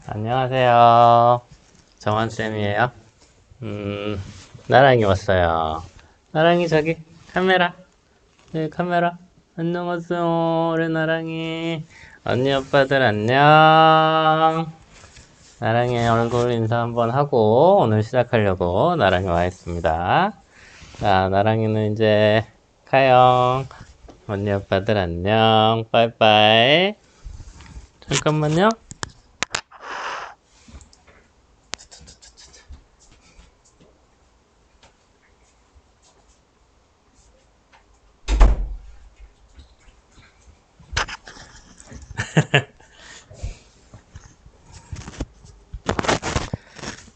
안녕하세요. 정한쌤이에요. 나랑이 왔어요. 나랑이 저기 카메라. 여기 카메라. 안녕하세요. 우리 나랑이. 언니 오빠들 안녕. 나랑이 얼굴 인사 한번 하고 오늘 시작하려고 나랑이 와 있습니다. 자, 나랑이는 이제 가요. 언니 오빠들 안녕. 빠이빠이. 잠깐만요.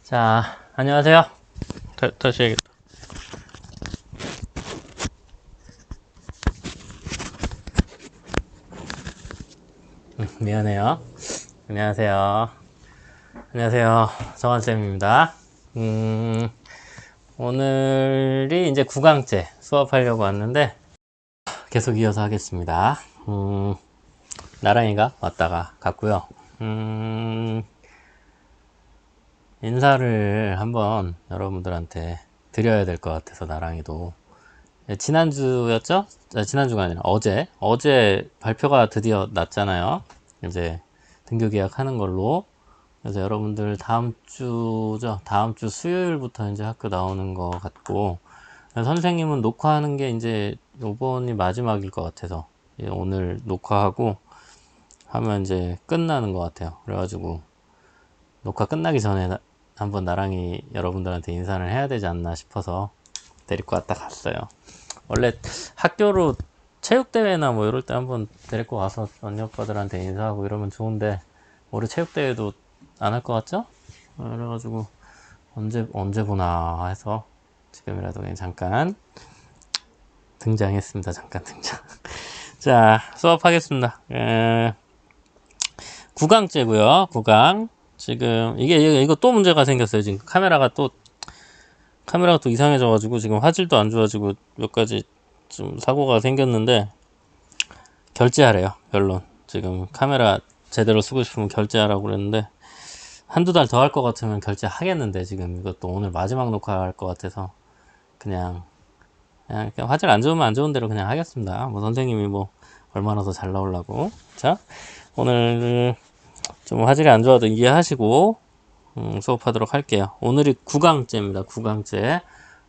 자, 안녕하세요. 다시 해야겠다. 미안해요. 안녕하세요. 안녕하세요. 정한쌤입니다. 오늘이 이제 9강째 수업하려고 왔는데 계속 이어서 하겠습니다. 나랑이가 왔다가 갔고요. 인사를 한번 여러분들한테 드려야 될 것 같아서 나랑이도 지난주였죠? 지난주가 아니라 어제 발표가 드디어 났잖아요. 이제 등교 계약하는 걸로. 그래서 여러분들 다음 주 수요일부터 이제 학교 나오는 것 같고, 선생님은 녹화하는 게 이제 요번이 마지막일 것 같아서 오늘 녹화하고 하면 이제 끝나는 것 같아요. 그래가지고 녹화 끝나기 전에 한번 나랑이 여러분들한테 인사를 해야 되지 않나 싶어서 데리고 왔다 갔어요. 원래 학교로 체육대회나 뭐 이럴 때 한번 데리고 와서 언니 오빠들한테 인사하고 이러면 좋은데 올해 체육대회도 안 할 것 같죠? 그래가지고 언제 보나 해서 지금이라도 그냥 잠깐 등장했습니다. 잠깐 등장. 자, 수업하겠습니다. 9강째고요. 9강. 지금 이거 또 문제가 생겼어요. 지금 카메라가 또 이상해져가지고 지금 화질도 안 좋아지고 몇 가지 좀 사고가 생겼는데 결제하래요. 결론. 지금 카메라 제대로 쓰고 싶으면 결제하라고 그랬는데 한두 달 더 할 것 같으면 결제하겠는데 지금 이것도 오늘 마지막 녹화할 것 같아서 그냥 화질 안 좋으면 안 좋은 대로 그냥 하겠습니다. 뭐 선생님이 뭐 얼마나 더 잘 나오려고. 자, 오늘 좀 화질이 안 좋아도 이해하시고 수업하도록 할게요. 오늘이 9강째입니다. 9강째.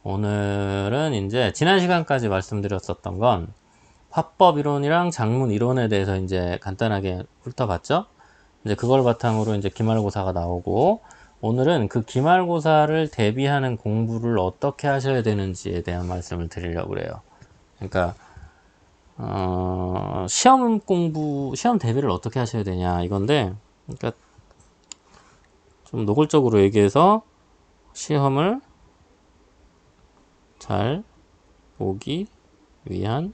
오늘은 이제 지난 시간까지 말씀드렸었던 건 화법 이론이랑 작문 이론에 대해서 이제 간단하게 훑어봤죠. 이제 그걸 바탕으로 이제 기말고사가 나오고, 오늘은 그 기말고사를 대비하는 공부를 어떻게 하셔야 되는지에 대한 말씀을 드리려고 그래요. 그러니까 시험 대비를 어떻게 하셔야 되냐 이건데, 그러니까 좀 노골적으로 얘기해서 시험을 잘 보기 위한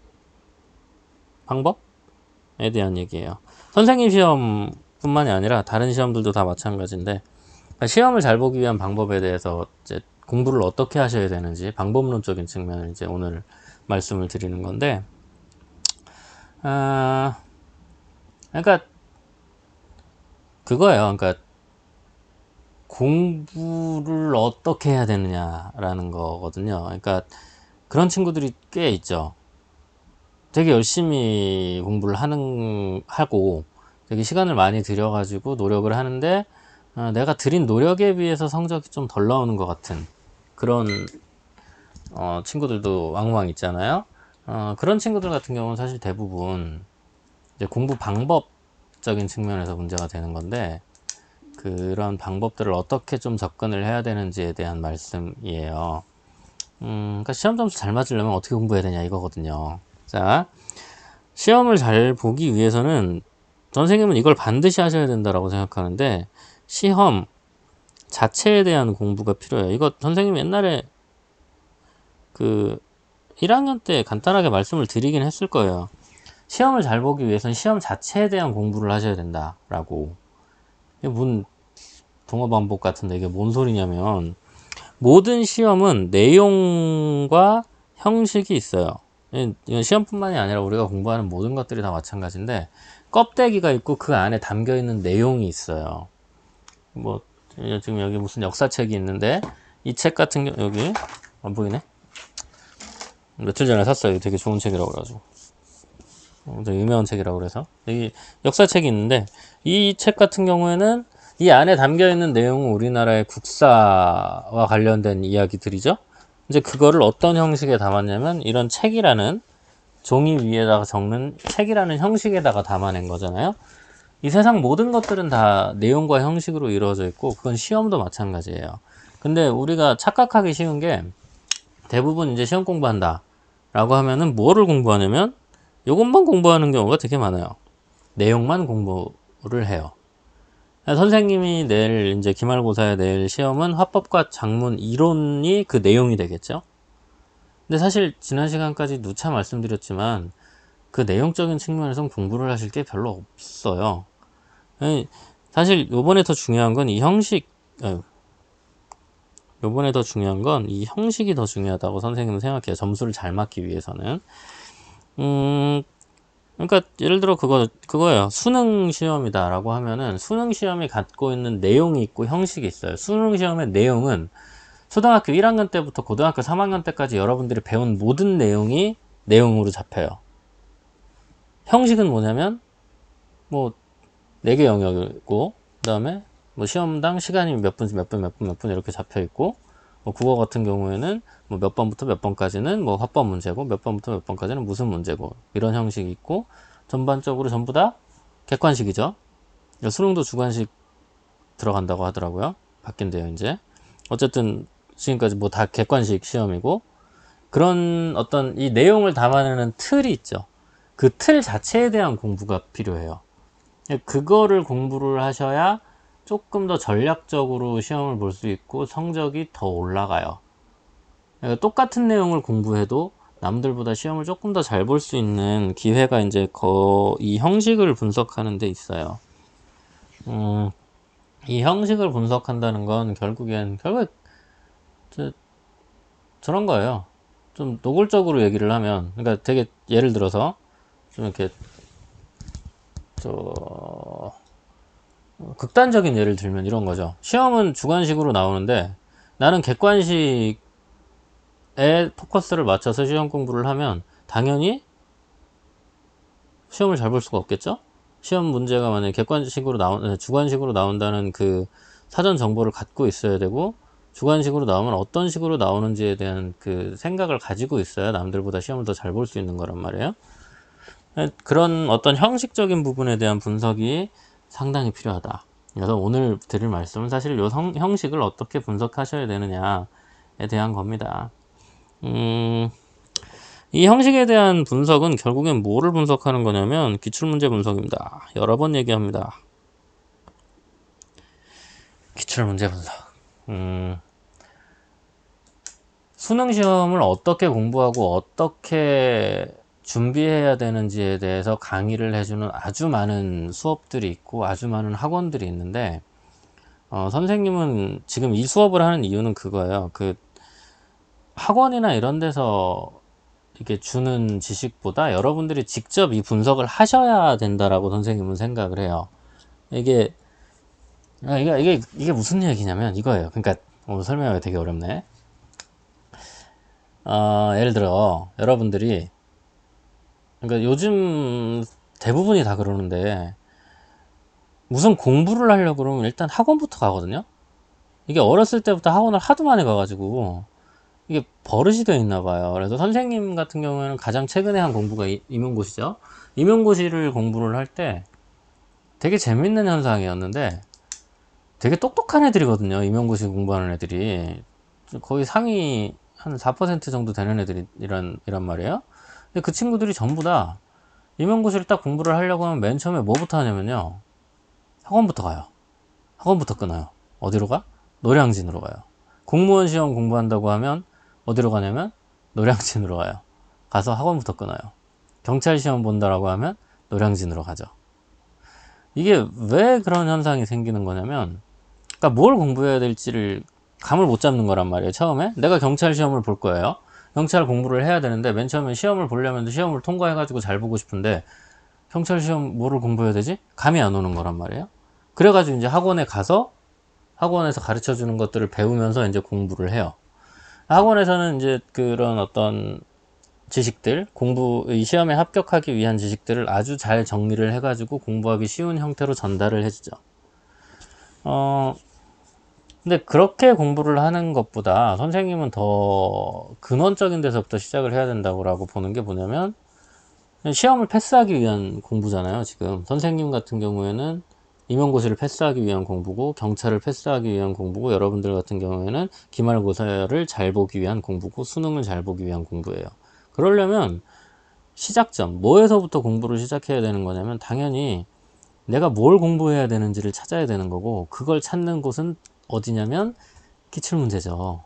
방법에 대한 얘기예요. 선생님 시험 뿐만이 아니라 다른 시험들도 다 마찬가지인데, 시험을 잘 보기 위한 방법에 대해서 이제 공부를 어떻게 하셔야 되는지 방법론적인 측면을 이제 오늘 말씀을 드리는 건데, 그러니까 그거예요. 그러니까 공부를 어떻게 해야 되느냐라는 거거든요. 그러니까 그런 친구들이 꽤 있죠. 되게 열심히 공부를 하고 되게 시간을 많이 들여가지고 노력을 하는데 내가 들인 노력에 비해서 성적이 좀 덜 나오는 것 같은 그런 친구들도 왕왕 있잖아요. 그런 친구들 같은 경우는 사실 대부분 이제 공부 방법적인 측면에서 문제가 되는 건데, 그런 방법들을 어떻게 좀 접근을 해야 되는지에 대한 말씀이에요. 그러니까 시험 점수 잘 맞으려면 어떻게 공부해야 되냐 이거거든요. 자, 시험을 잘 보기 위해서는 선생님은 이걸 반드시 하셔야 된다라고 생각하는데, 시험 자체에 대한 공부가 필요해요. 이거 선생님이 옛날에 그 1학년 때 간단하게 말씀을 드리긴 했을 거예요. 시험을 잘 보기 위해서는 시험 자체에 대한 공부를 하셔야 된다라고. 이게 뭔 동어반복 같은데 이게 뭔 소리냐면, 모든 시험은 내용과 형식이 있어요. 이건 시험뿐만이 아니라 우리가 공부하는 모든 것들이 다 마찬가지인데, 껍데기가 있고 그 안에 담겨 있는 내용이 있어요. 뭐 지금 여기 무슨 역사책이 있는데 이 책 같은 경우 여기 안 보이네. 며칠 전에 샀어요. 되게 좋은 책이라고 그래가지고 되게 유명한 책이라고 그래서 이 역사책이 있는데 이 책 같은 경우에는 이 안에 담겨 있는 내용은 우리나라의 국사와 관련된 이야기들이죠. 이제 그거를 어떤 형식에 담았냐면 이런 책이라는 종이 위에다가 적는 책이라는 형식에다가 담아낸 거잖아요. 이 세상 모든 것들은 다 내용과 형식으로 이루어져 있고 그건 시험도 마찬가지예요. 근데 우리가 착각하기 쉬운 게 대부분 이제 시험 공부한다 라고 하면은 뭐를 공부하냐면 이것만 공부하는 경우가 되게 많아요. 내용만 공부를 해요. 선생님이 내일 이제 기말고사에 낼 시험은 화법과 작문 이론이 그 내용이 되겠죠. 근데 사실 지난 시간까지 누차 말씀드렸지만 그 내용적인 측면에선 공부를 하실 게 별로 없어요. 사실 요번에 더 중요한 건 이 형식, 요번에 더 중요한 건 이 형식이 더 중요하다고 선생님은 생각해요. 점수를 잘 맞기 위해서는. 그러니까 예를 들어 그거예요. 수능 시험이다 라고 하면은 수능 시험이 갖고 있는 내용이 있고 형식이 있어요. 수능 시험의 내용은 초등학교 1학년 때부터 고등학교 3학년 때까지 여러분들이 배운 모든 내용이 내용으로 잡혀요. 형식은 뭐냐면 뭐 4개 영역이고 그 다음에 뭐 시험당 시간이 몇 분 이렇게 잡혀 있고 뭐 국어 같은 경우에는 뭐 몇 번부터 몇 번까지는 뭐 화법 문제고 몇 번부터 몇 번까지는 무슨 문제고 이런 형식이 있고 전반적으로 전부 다 객관식이죠. 수능도 주관식 들어간다고 하더라고요. 바뀐대요 이제. 어쨌든 지금까지 뭐 다 객관식 시험이고 그런 어떤 이 내용을 담아내는 틀이 있죠. 그 틀 자체에 대한 공부가 필요해요. 그거를 공부를 하셔야 조금 더 전략적으로 시험을 볼 수 있고 성적이 더 올라가요. 똑같은 내용을 공부해도 남들보다 시험을 조금 더 잘 볼 수 있는 기회가 이제 이 형식을 분석하는 데 있어요. 이 형식을 분석한다는 건 결국 저런 거예요. 좀 노골적으로 얘기를 하면, 그러니까 되게 예를 들어서 좀 이렇게 극단적인 예를 들면 이런 거죠. 시험은 주관식으로 나오는데 나는 객관식에 포커스를 맞춰서 시험 공부를 하면 당연히 시험을 잘 볼 수가 없겠죠? 시험 문제가 만약에 주관식으로 나온다는 그 사전 정보를 갖고 있어야 되고 주관식으로 나오면 어떤 식으로 나오는지에 대한 그 생각을 가지고 있어야 남들보다 시험을 더 잘 볼 수 있는 거란 말이에요. 그런 어떤 형식적인 부분에 대한 분석이 상당히 필요하다. 그래서 오늘 드릴 말씀은 사실 이 형식을 어떻게 분석하셔야 되느냐에 대한 겁니다. 이 형식에 대한 분석은 결국엔 뭐를 분석하는 거냐면 기출문제 분석입니다. 여러 번 얘기합니다. 기출문제 분석. 수능 시험을 어떻게 공부하고 어떻게 준비해야 되는지에 대해서 강의를 해주는 아주 많은 수업들이 있고 아주 많은 학원들이 있는데 선생님은 지금 이 수업을 하는 이유는 그거예요. 그 학원이나 이런 데서 이렇게 주는 지식보다 여러분들이 직접 이 분석을 하셔야 된다라고 선생님은 생각을 해요. 이게 무슨 얘기냐면 이거예요. 그러니까 오늘 설명하기 되게 어렵네. 예를 들어 여러분들이 그러니까 요즘 대부분이 다 그러는데 무슨 공부를 하려고 그러면 일단 학원부터 가거든요. 이게 어렸을 때부터 학원을 하도 많이 가가지고 이게 버릇이 되어 있나 봐요. 그래서 선생님 같은 경우에는 가장 최근에 한 공부가 임용고시죠. 임용고시를 공부를 할 때 되게 재밌는 현상이었는데 되게 똑똑한 애들이거든요. 임용고시 공부하는 애들이 거의 상위 한 4% 정도 되는 애들이란 말이에요. 근데 그 친구들이 전부 다 임용고시를 딱 공부를 하려고 하면 맨 처음에 뭐부터 하냐면요. 학원부터 가요. 학원부터 끊어요. 어디로 가? 노량진으로 가요. 공무원 시험 공부한다고 하면 어디로 가냐면 노량진으로 가요. 가서 학원부터 끊어요. 경찰 시험 본다라고 하면 노량진으로 가죠. 이게 왜 그런 현상이 생기는 거냐면 그러니까 뭘 공부해야 될지를 감을 못 잡는 거란 말이에요. 처음에 내가 경찰 시험을 볼 거예요. 경찰 공부를 해야 되는데 맨 처음에 시험을 보려면 시험을 통과해가지고 잘 보고 싶은데 경찰 시험 뭐를 공부해야 되지? 감이 안 오는 거란 말이에요. 그래가지고 이제 학원에 가서 학원에서 가르쳐 주는 것들을 배우면서 이제 공부를 해요. 학원에서는 이제 그런 어떤 지식들, 이 시험에 합격하기 위한 지식들을 아주 잘 정리를 해가지고 공부하기 쉬운 형태로 전달을 해주죠. 근데 그렇게 공부를 하는 것보다 선생님은 더 근원적인 데서부터 시작을 해야 된다고 보는 게 뭐냐면, 시험을 패스하기 위한 공부잖아요. 지금 선생님 같은 경우에는 임용고시를 패스하기 위한 공부고, 경찰을 패스하기 위한 공부고, 여러분들 같은 경우에는 기말고사를 잘 보기 위한 공부고, 수능을 잘 보기 위한 공부예요. 그러려면 시작점, 뭐에서부터 공부를 시작해야 되는 거냐면, 당연히 내가 뭘 공부해야 되는지를 찾아야 되는 거고, 그걸 찾는 곳은 어디냐면 기출문제죠.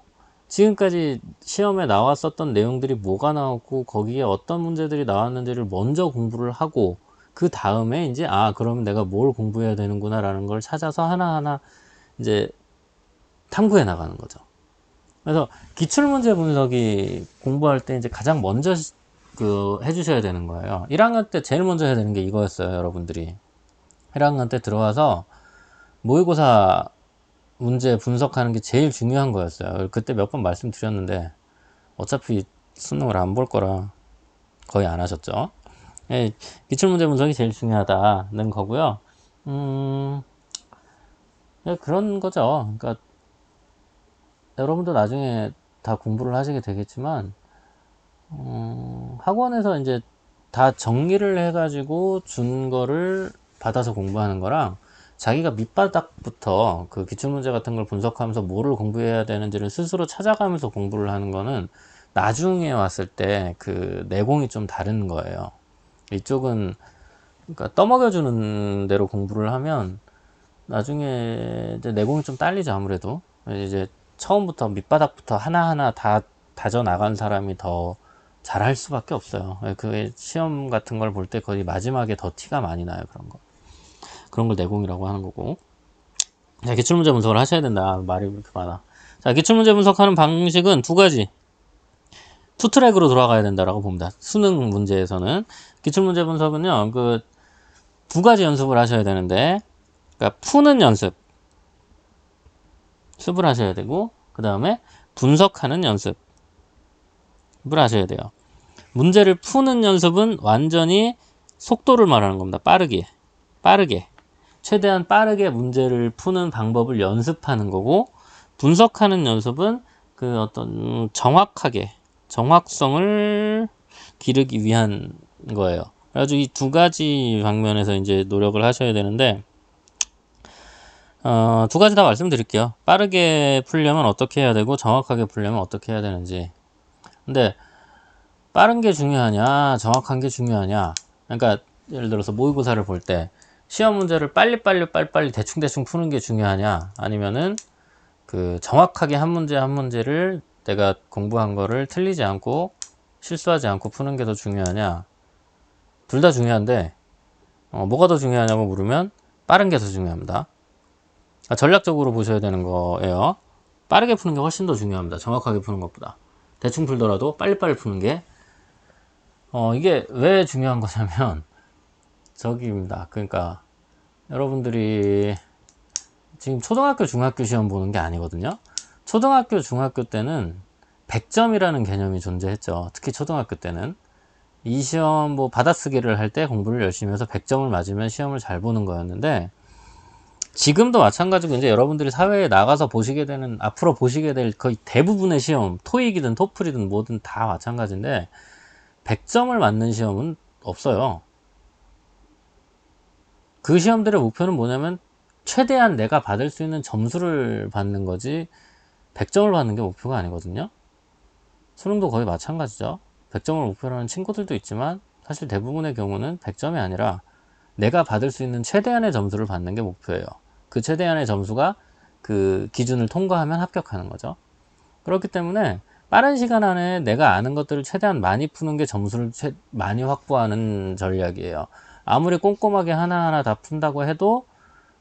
지금까지 시험에 나왔었던 내용들이 뭐가 나왔고, 거기에 어떤 문제들이 나왔는지를 먼저 공부를 하고, 그 다음에 이제 그러면 내가 뭘 공부해야 되는구나 라는 걸 찾아서 하나하나 이제 탐구해 나가는 거죠. 그래서 기출문제 분석이 공부할 때 이제 가장 먼저 해주셔야 되는 거예요. 1학년 때 제일 먼저 해야 되는 게 이거였어요. 여러분들이 1학년 때 들어와서 모의고사 문제 분석하는 게 제일 중요한 거였어요. 그때 몇 번 말씀드렸는데 어차피 수능을 안 볼 거라 거의 안 하셨죠. 예, 기출문제 분석이 제일 중요하다는 거고요. 예, 그런 거죠. 그러니까 여러분도 나중에 다 공부를 하시게 되겠지만, 학원에서 이제 다 정리를 해가지고 준 거를 받아서 공부하는 거랑, 자기가 밑바닥부터 그 기출문제 같은 걸 분석하면서 뭐를 공부해야 되는지를 스스로 찾아가면서 공부를 하는 거는 나중에 왔을 때 그 내공이 좀 다른 거예요. 이쪽은 그러니까 떠먹여주는 대로 공부를 하면 나중에 이제 내공이 좀 딸리죠. 아무래도 이제 처음부터 밑바닥부터 하나하나 다 다져 나간 사람이 더 잘할 수밖에 없어요. 그 시험 같은 걸 볼 때 거의 마지막에 더 티가 많이 나요. 그런 걸 내공이라고 하는 거고. 자, 기출문제 분석을 하셔야 된다. 말이 그렇게 많아. 자, 기출문제 분석하는 방식은 두 가지. 투 트랙으로 돌아가야 된다라고 봅니다. 수능 문제에서는 기출문제 분석은요, 그 두 가지 연습을 하셔야 되는데, 그러니까 푸는 연습을 하셔야 되고, 그 다음에 분석하는 연습을 하셔야 돼요. 문제를 푸는 연습은 완전히 속도를 말하는 겁니다. 빠르게. 최대한 빠르게 문제를 푸는 방법을 연습하는 거고, 분석하는 연습은 그 어떤 정확성을 기르기 위한 거예요. 그래가지고 이 두 가지 방면에서 이제 노력을 하셔야 되는데, 두 가지 다 말씀드릴게요. 빠르게 풀려면 어떻게 해야 되고, 정확하게 풀려면 어떻게 해야 되는지. 근데 빠른 게 중요하냐, 정확한 게 중요하냐. 그러니까 예를 들어서 모의고사를 볼 때 시험 문제를 빨리 대충 푸는 게 중요하냐, 아니면은 그 정확하게 한 문제 한 문제를 내가 공부한 거를 틀리지 않고 실수하지 않고 푸는 게 더 중요하냐. 둘 다 중요한데 뭐가 더 중요하냐고 물으면 빠른 게 더 중요합니다. 그러니까 전략적으로 보셔야 되는 거예요. 빠르게 푸는 게 훨씬 더 중요합니다. 정확하게 푸는 것보다. 대충 풀더라도 빨리빨리 푸는 게 이게 왜 중요한 거냐면 저기입니다. 그러니까 여러분들이 지금 초등학교 중학교 시험 보는 게 아니거든요. 초등학교 중학교 때는 100점이라는 개념이 존재했죠. 특히 초등학교 때는 이 시험 뭐 받아쓰기를 할 때 공부를 열심히 해서 100점을 맞으면 시험을 잘 보는 거였는데, 지금도 마찬가지고 이제 여러분들이 사회에 나가서 보시게 되는, 앞으로 보시게 될 거의 대부분의 시험, 토익이든 토플이든 뭐든 다 마찬가지인데 100점을 맞는 시험은 없어요. 그 시험들의 목표는 뭐냐면 최대한 내가 받을 수 있는 점수를 받는 거지 100점을 받는 게 목표가 아니거든요. 수능도 거의 마찬가지죠. 100점을 목표로 하는 친구들도 있지만 사실 대부분의 경우는 100점이 아니라 내가 받을 수 있는 최대한의 점수를 받는 게 목표예요. 그 최대한의 점수가 그 기준을 통과하면 합격하는 거죠. 그렇기 때문에 빠른 시간 안에 내가 아는 것들을 최대한 많이 푸는 게 점수를 많이 확보하는 전략이에요. 아무리 꼼꼼하게 하나하나 다 푼다고 해도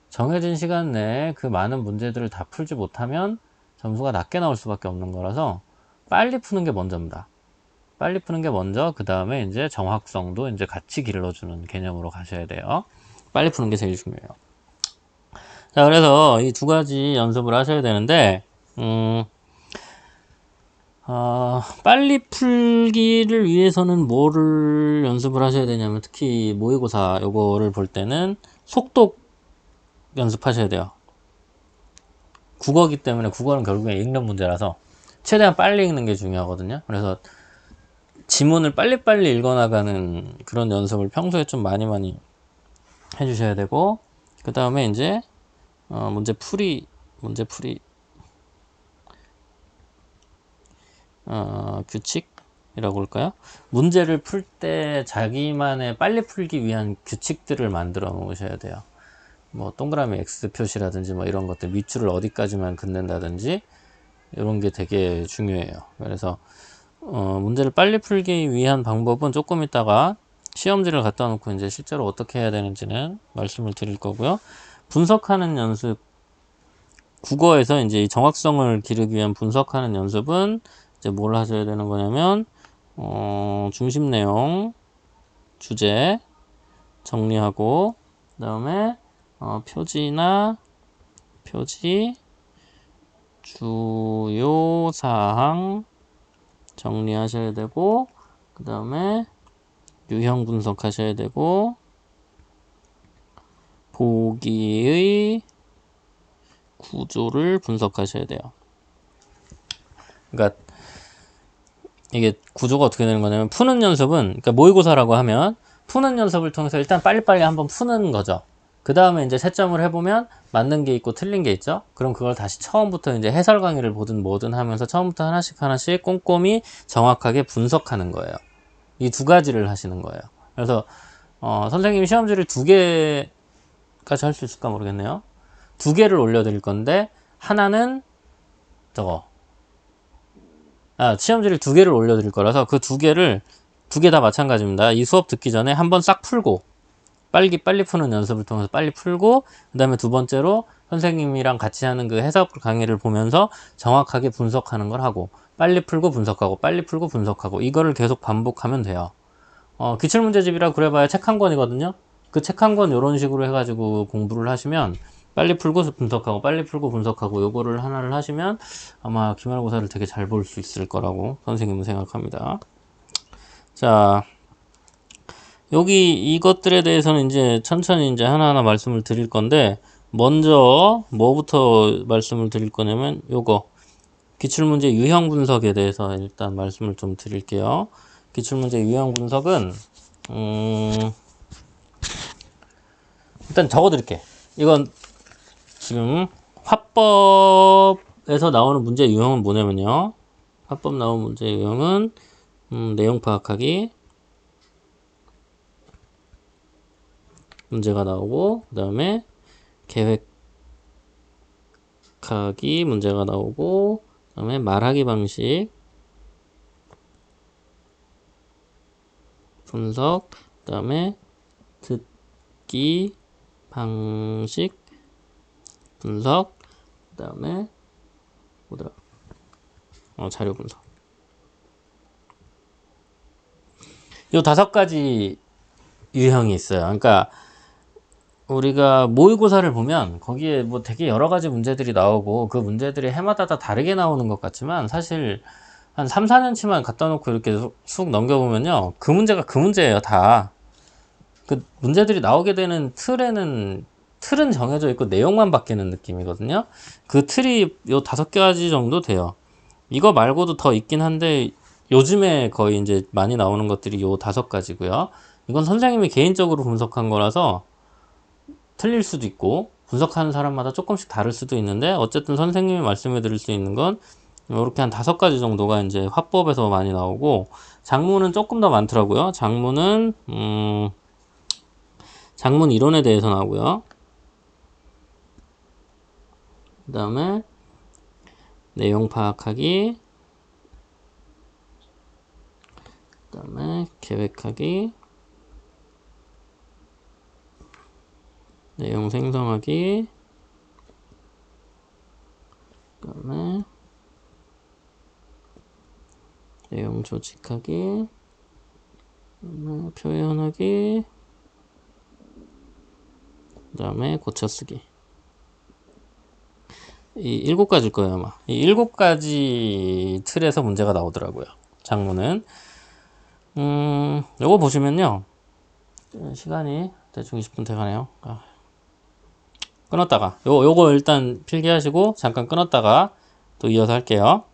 정해진 시간 내에 그 많은 문제들을 다 풀지 못하면 점수가 낮게 나올 수밖에 없는 거라서 빨리 푸는 게 먼저입니다. 빨리 푸는 게 먼저, 그 다음에 이제 정확성도 이제 같이 길러주는 개념으로 가셔야 돼요. 빨리 푸는 게 제일 중요해요. 자, 그래서 이 두 가지 연습을 하셔야 되는데, 빨리 풀기를 위해서는 뭐를 연습을 하셔야 되냐면, 특히 모의고사 요거를 볼 때는 속독 연습하셔야 돼요. 국어기 때문에 국어는 결국엔 읽는 문제라서 최대한 빨리 읽는 게 중요하거든요. 그래서 지문을 빨리빨리 읽어나가는 그런 연습을 평소에 좀 많이 해주셔야 되고, 그 다음에 이제 문제풀이 규칙이라고 할까요? 문제를 풀 때 자기만의 빨리 풀기 위한 규칙들을 만들어 놓으셔야 돼요. 뭐 동그라미 X 표시라든지 뭐 이런 것들, 밑줄을 어디까지만 긋는다든지 이런 게 되게 중요해요. 그래서 문제를 빨리 풀기 위한 방법은 조금 있다가 시험지를 갖다 놓고 이제 실제로 어떻게 해야 되는지는 말씀을 드릴 거고요. 분석하는 연습, 국어에서 이제 이 정확성을 기르기 위한 분석하는 연습은 이제 뭘 하셔야 되는 거냐면, 중심 내용, 주제 정리하고, 그 다음에 표지나 표지, 주요 사항 정리하셔야 되고, 그 다음에 유형 분석하셔야 되고, 보기의 구조를 분석하셔야 돼요. 그러니까 이게 구조가 어떻게 되는 거냐면, 푸는 연습은, 그러니까 모의고사라고 하면 푸는 연습을 통해서 일단 빨리빨리 한번 푸는 거죠. 그 다음에 이제 채점을 해보면 맞는 게 있고 틀린 게 있죠. 그럼 그걸 다시 처음부터 이제 해설 강의를 보든 뭐든 하면서 처음부터 하나씩 꼼꼼히 정확하게 분석하는 거예요. 이 두 가지를 하시는 거예요. 그래서 선생님이 시험지를 두 개까지 할 수 있을까 모르겠네요. 두 개를 올려드릴 건데, 하나는 시험지를 두 개를 올려드릴 거라서 그 두 개 다 마찬가지입니다. 이 수업 듣기 전에 한번 싹 풀고, 빨리 푸는 연습을 통해서 빨리 풀고, 그 다음에 두 번째로 선생님이랑 같이 하는 그 해석 강의를 보면서 정확하게 분석하는 걸 하고, 빨리 풀고 분석하고, 빨리 풀고 분석하고, 이거를 계속 반복하면 돼요. 기출문제집이라 그래봐야 책 한 권이거든요. 그 책 한 권 이런 식으로 해가지고 공부를 하시면, 빨리 풀고 분석하고 빨리 풀고 분석하고 요거를 하나를 하시면 아마 기말고사를 되게 잘 볼 수 있을 거라고 선생님은 생각합니다. 자, 여기 이것들에 대해서는 이제 천천히 이제 하나하나 말씀을 드릴 건데, 먼저 뭐부터 말씀을 드릴 거냐면 요거 기출문제 유형 분석에 대해서 일단 말씀을 좀 드릴게요. 기출문제 유형 분석은 일단 적어드릴게. 이건 지금 화법에서 나오는 문제 유형은 뭐냐면요. 화법 나온 문제 유형은 내용 파악하기 문제가 나오고, 그 다음에 계획하기 문제가 나오고, 그 다음에 말하기 방식 분석, 그 다음에 듣기 방식 분석, 그 다음에 뭐더라? 자료 분석. 요 5가지 유형이 있어요. 그러니까 우리가 모의고사를 보면 거기에 뭐 되게 여러 가지 문제들이 나오고 그 문제들이 해마다 다 다르게 나오는 것 같지만, 사실 한 3, 4년치만 갖다 놓고 이렇게 쑥 넘겨보면요, 그 문제가 그 문제예요. 다 그 문제들이 나오게 되는 틀은 정해져 있고 내용만 바뀌는 느낌이거든요. 그 틀이 요 5가지 정도 돼요. 이거 말고도 더 있긴 한데 요즘에 거의 이제 많이 나오는 것들이 요 5가지고요. 이건 선생님이 개인적으로 분석한 거라서 틀릴 수도 있고 분석하는 사람마다 조금씩 다를 수도 있는데, 어쨌든 선생님이 말씀해 드릴 수 있는 건 이렇게 한 5가지 정도가 이제 화법에서 많이 나오고, 작문은 조금 더 많더라고요. 작문 이론에 대해서 나오고요. 그 다음에 내용 파악하기, 그 다음에 계획하기, 내용 생성하기, 그 다음에 내용 조직하기, 그 다음에 표현하기, 그 다음에 고쳐쓰기. 이 7가지일 거예요, 아마. 이 7가지 틀에서 문제가 나오더라고요. 작문은. 요거 보시면요. 시간이 대충 20분 돼가네요. 끊었다가 요거 일단 필기하시고 잠깐 끊었다가 또 이어서 할게요.